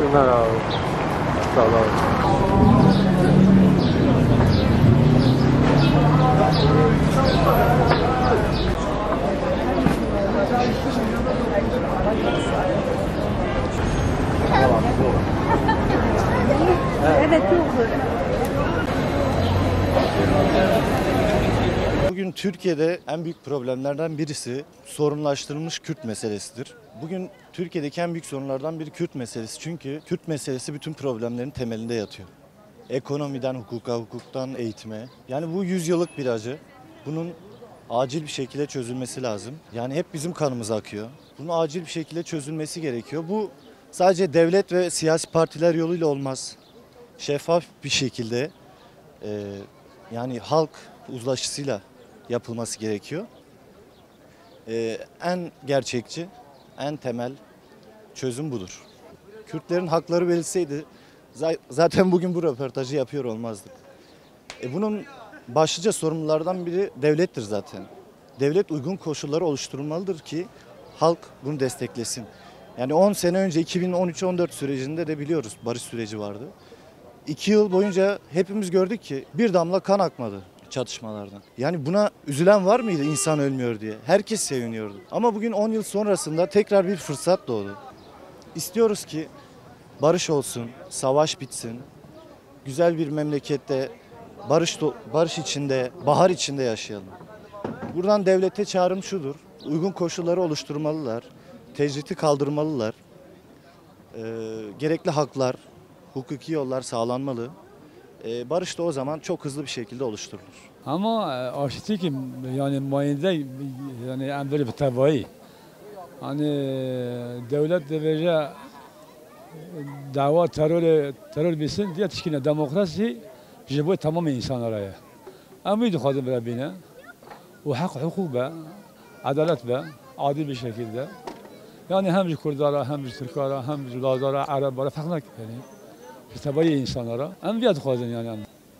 Teşekkürler abi. Sağ ol abi. Evet, çok. Bugün Türkiye'de en büyük problemlerden birisi sorunlaştırılmış Kürt meselesidir. Bugün Türkiye'deki en büyük sorunlardan biri Kürt meselesi. Çünkü Kürt meselesi bütün problemlerin temelinde yatıyor. Ekonomiden hukuka, hukuktan eğitime. Yani bu 100 yıllık bir acı. Bunun acil bir şekilde çözülmesi lazım. Yani hep bizim kanımız akıyor. Bunun acil bir şekilde çözülmesi gerekiyor. Bu sadece devlet ve siyasi partiler yoluyla olmaz. Şeffaf bir şekilde yani halk uzlaşısıyla yapılması gerekiyor. En gerçekçi, en temel çözüm budur. Kürtlerin hakları verilseydi zaten bugün bu röportajı yapıyor olmazdık. Bunun başlıca sorumlulardan biri devlettir zaten. Devlet uygun koşulları oluşturulmalıdır ki halk bunu desteklesin. Yani 10 sene önce 2013-14 sürecinde de biliyoruz barış süreci vardı. 2 yıl boyunca hepimiz gördük ki bir damla kan akmadı çatışmalardan. Yani buna üzülen var mıydı insan ölmüyor diye? Herkes seviniyordu. Ama bugün 10 yıl sonrasında tekrar bir fırsat doğdu. İstiyoruz ki barış olsun, savaş bitsin. Güzel bir memlekette barış içinde, bahar içinde yaşayalım. Buradan devlete çağrım şudur. Uygun koşulları oluşturmalılar. Tecriti kaldırmalılar. Gerekli haklar, hukuki yollar sağlanmalı. Barış da o zaman çok hızlı bir şekilde oluşturulur. Ama aşitiki yani mayinde yani en böyle bir tevai. Hani devlet de veje dava terör bilsin diye tişkine demokrasi jibo tamam insanlara ya. Ama bir duhadım Rabbine ve hak hukuk be, adalet be, adil bir şekilde. Yani hem Kürtlara hem Türklara hem Lazlara, Araplara fark yok yani. Tabii insanlara. Hem bir duhadım yani.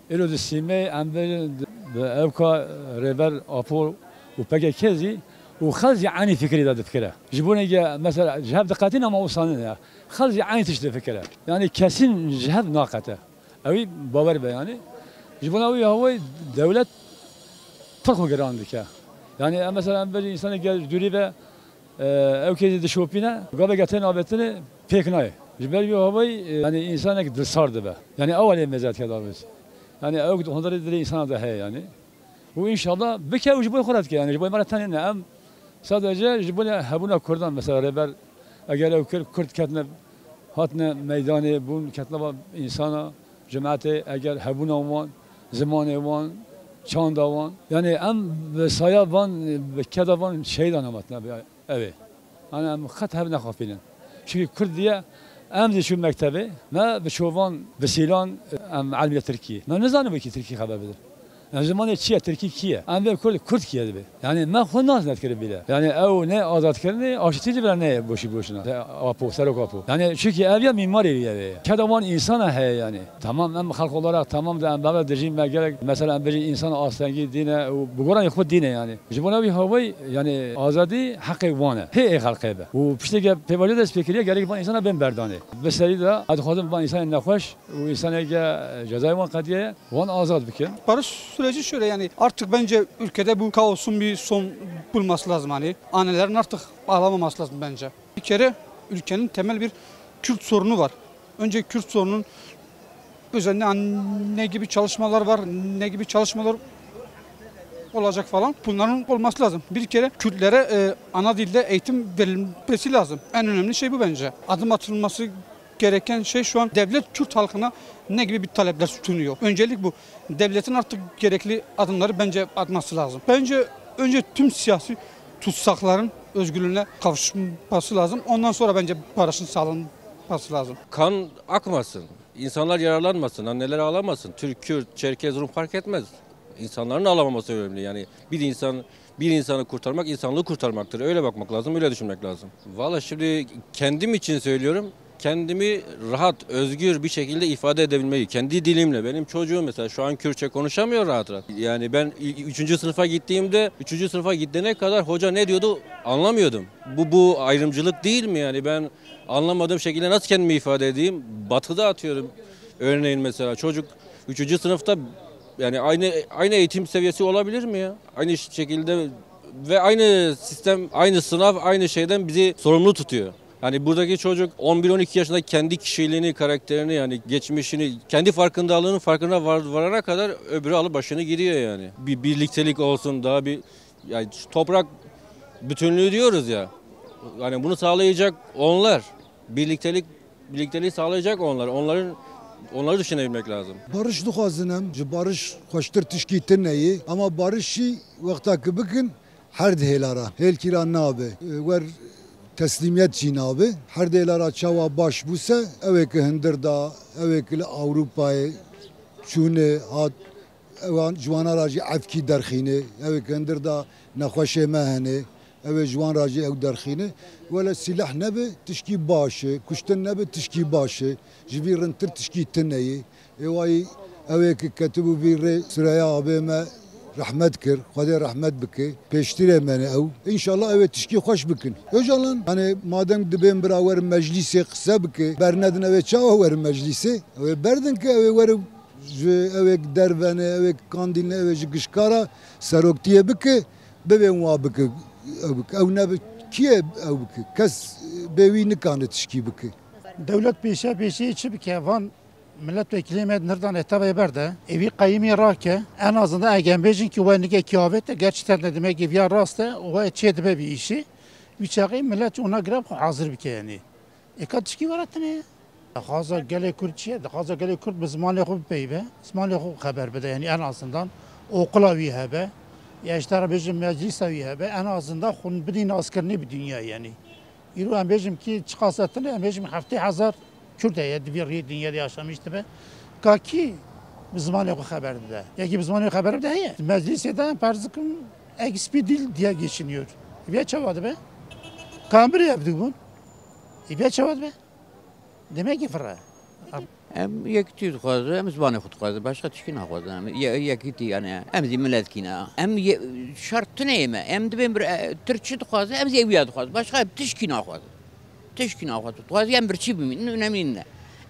Elo de sime hem de evka reber apor و peki kezi وخلز يعني فكري ذا فكره جيبوني مثلا جهاب دقاتين ما وصلنا خلز يعني تشتري فكره يعني كاسين جهاب ناقته اوي باور يعني جيبونا اوي هو دولة فرق جراندك يعني مثلا بيجي انسان قال دوري او كذا دشوبينا قبل قتين ابتني فيكناي جبال هو يعني انسانك دل صارد به يعني اول مزات كذا بس يعني او هندري دل انسان ده هي يعني وانشالله بكى وجبوا خراتك يعني جبوا مره ثانيه نعم sadece jibuna habuna Kurdan mesela reber eğer o Kürt ketne hatne meydanı bun ketne insana cemaate eğer habuna van zamanı van çanda van yani em saya van keda van şeydan amatna evet ana khat habna khafilin çünkü Kürt diye em de şu mektebi ma beşovan besilan em almiye Türkiye ma ne zanı ki Türkiye haberdir yani zamanı çiğ Türkiye kiye ama Kürt kiye de yani ma xonaz netkere bile yani ev ne azat kerni aşitici bile ne boşuna apo serok apo yani çünkü ev mimar evi kedavan insana he yani tamam hem halk olarak tamam da baba rejim gerek mesela bir insan aslengi dine bu Kur'an yok dine yani jibuna bir havayı yani azadi hakkı vana he halkı be bu pişte pevali de spekeriye gerek van insana ben berdane mesela da adı xadım van insan nakhoş o insana cezayı van kadiye van azad bikin barış süreci şöyle yani artık bence ülkede bu kaosun bir son bulması lazım hani. Annelerin artık ağlamaması lazım bence. Bir kere ülkenin temel bir Kürt sorunu var. Önce Kürt sorunun üzerinde ne gibi çalışmalar var, ne gibi çalışmalar olacak falan. Bunların olması lazım. Bir kere Kürtlere ana dilde eğitim verilmesi lazım. En önemli şey bu bence. Adım atılması gereken şey şu an devlet Kürt halkına ne gibi bir talepler sunuyor. Öncelik bu. Devletin artık gerekli adımları bence atması lazım. Bence önce tüm siyasi tutsakların özgürlüğüne kavuşması lazım. Ondan sonra bence barışın sağlanması lazım. Kan akmasın, insanlar yararlanmasın, anneler ağlamasın. Türk, Kürt, Çerkez, Rum fark etmez. İnsanların ağlamaması önemli. Yani bir insanı kurtarmak insanlığı kurtarmaktır. Öyle bakmak lazım, öyle düşünmek lazım. Valla şimdi kendim için söylüyorum. kendimi rahat, özgür bir şekilde ifade edebilmeyi, kendi dilimle. Benim çocuğum mesela şu an Kürtçe konuşamıyor rahat rahat. Yani ben 3. sınıfa gittiğimde, 3. sınıfa gidene kadar hoca ne diyordu anlamıyordum. Bu ayrımcılık değil mi yani? Ben anlamadığım şekilde nasıl kendimi ifade edeyim? Batı'da atıyorum örneğin mesela çocuk 3. sınıfta yani aynı eğitim seviyesi olabilir mi ya? Aynı şekilde ve aynı sistem, aynı sınav, aynı şeyden bizi sorumlu tutuyor. Hani buradaki çocuk 11-12 yaşında kendi kişiliğini, karakterini yani geçmişini, kendi farkındalığının farkına varana kadar öbürü alıp başını gidiyor yani. Bir birliktelik olsun daha bir yani toprak bütünlüğü diyoruz ya. Hani bunu sağlayacak onlar. Birlikteliği sağlayacak onlar. Onları düşünebilmek lazım. Barış duhazinem, barış hoştur tişkitin neyi ama barışı vakta bikin her dehelara. Hel kiran nabe. Ver teslimiyet cinabe. Her dehelara çava baş buse evek hindirda, evek Avrupa'ya çune hat جوان راجی عفکی درخینه او کندر دا نخوشه مهنه او جوان راجی او درخینه ولی سلاح نبه تشکی باشه کشتن نبه تشکی باشه جبیرن تر تشکی تنهی اوای او که کتبو بیر سریا آبه ما رحمت کر خدا رحمت بکه پیشتره منه او انشالله او تشکی خوش بکن اوجالان hani madem dibin beraber meclisi kısa bike berndin o çava var meclisi o berdin ki o var evek dervene, evek kandilne, evek gışkara seroktiye bike, bebem wa bike, ev ne kiye ev bike, kes bevi nikane tişki bike. Devlet peşe içi bike, van milletvekili nereden etaba berde, evi kayimi rake, en azından egembejin ki o nige kıyafette gerçekten de demek ki ya rastı, o çedbe bir işi, biçağı millet ona göre hazır bike yani. Kat tişki var atne. Xaza gele Kürtçe, xaza gele Kürt bizmanı xub peybe, bizmanı xub haber bede yani en azından okula vi hebe, ya işte bizim meclis vi hebe, en azından xun bidin askerni bir dünya yani. İru em bizim ki çıkasatını em bizim hafta hazar Kürt'e ya bir dünyada yaşamıştı be. Kaki bizmanı xub haber bede. Ya ki bizmanı xub haber bede ya. Meclis'te perzikım XP dil diye geçiniyor. Bir çavadı be. Kamber yaptık bunu. Bir çavadı be. Demek ki fırra. Em yekti tuğazı, em zbanı tuğazı, başka tişkin tuğazı. Em yekti yani, em zimmelet kina. Em şartı neyme? Em de ben bir Türkçe tuğazı, em zeviye tuğazı. Başka tişkin tuğazı. Tişkin tuğazı. Tuğazı em bir çi bimin, önemli ne?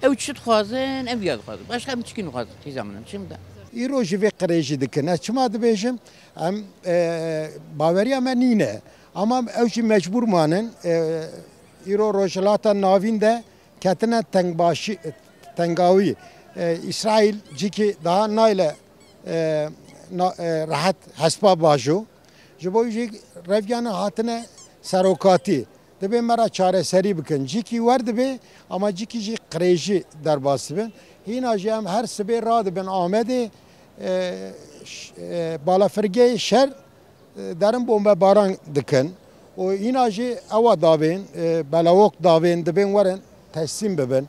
Ev çi tuğazı, em viye tuğazı. Başka em tişkin tuğazı. Tizamınım şimdi. İroji ve kreji dikine. Çima dibêjim em baveriya me nîne. Ama ew jî mecbûr manin îro rojhilata navîn de ketine tengavî. İsrail ciki daha nayle rahat hesba bajo. Ji bo jî revyanê hatine serokatî. Dibe mera çareserî bikin. Ciki wer dibe ama ciki jî qirêjî derbas bibin. Hîna jî em her sibê radibin Amedê balafirgehê şer derin bombebaran dikin. O hîna jî ewa davên belavok davên dibin werin teslim bibin.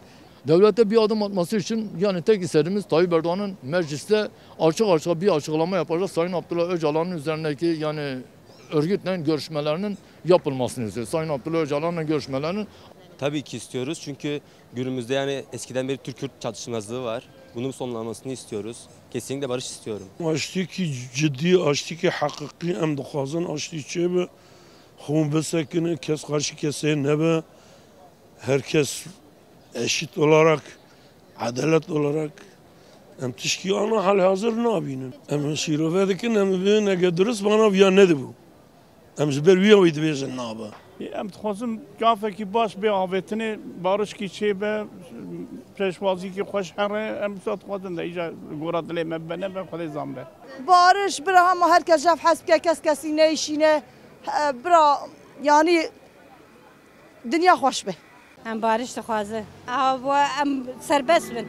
Devlete bir adım atması için yani tek isteğimiz Tayyip Erdoğan'ın mecliste açık bir açıklama yapacak. Sayın Abdullah Öcalan'ın üzerindeki yani örgütle görüşmelerinin yapılmasını istiyor. Sayın Abdullah Öcalan'la görüşmelerinin. Tabii ki istiyoruz çünkü günümüzde yani eskiden beri Türk-Kürt çatışmazlığı var. Bunun sonlanmasını istiyoruz. Kesinlikle barış istiyorum. Aştiki ciddi, aştiki hakiki em dixwazin aştiki be xûn bisekine kes karşı keseye nebe herkes eşit olarak, adalet olarak em tişki ana halihazır nabînin. Em şîrove dikin em bibînin ege durist bana viya nedi bu. Em ji ber wîya wî dibêjin nabe. Em dixwazin cafekî baş bê avêtinê barişkî çêbe pêşwazîkî xweş here em dixwazin de îca gora dilê me bibe nebe Xwedê zan be. Barış bira hema herkes jaf hesb ke kesî neyşîne bira yani dünya xweş be. Em barış dixwaze. Em serbest bin.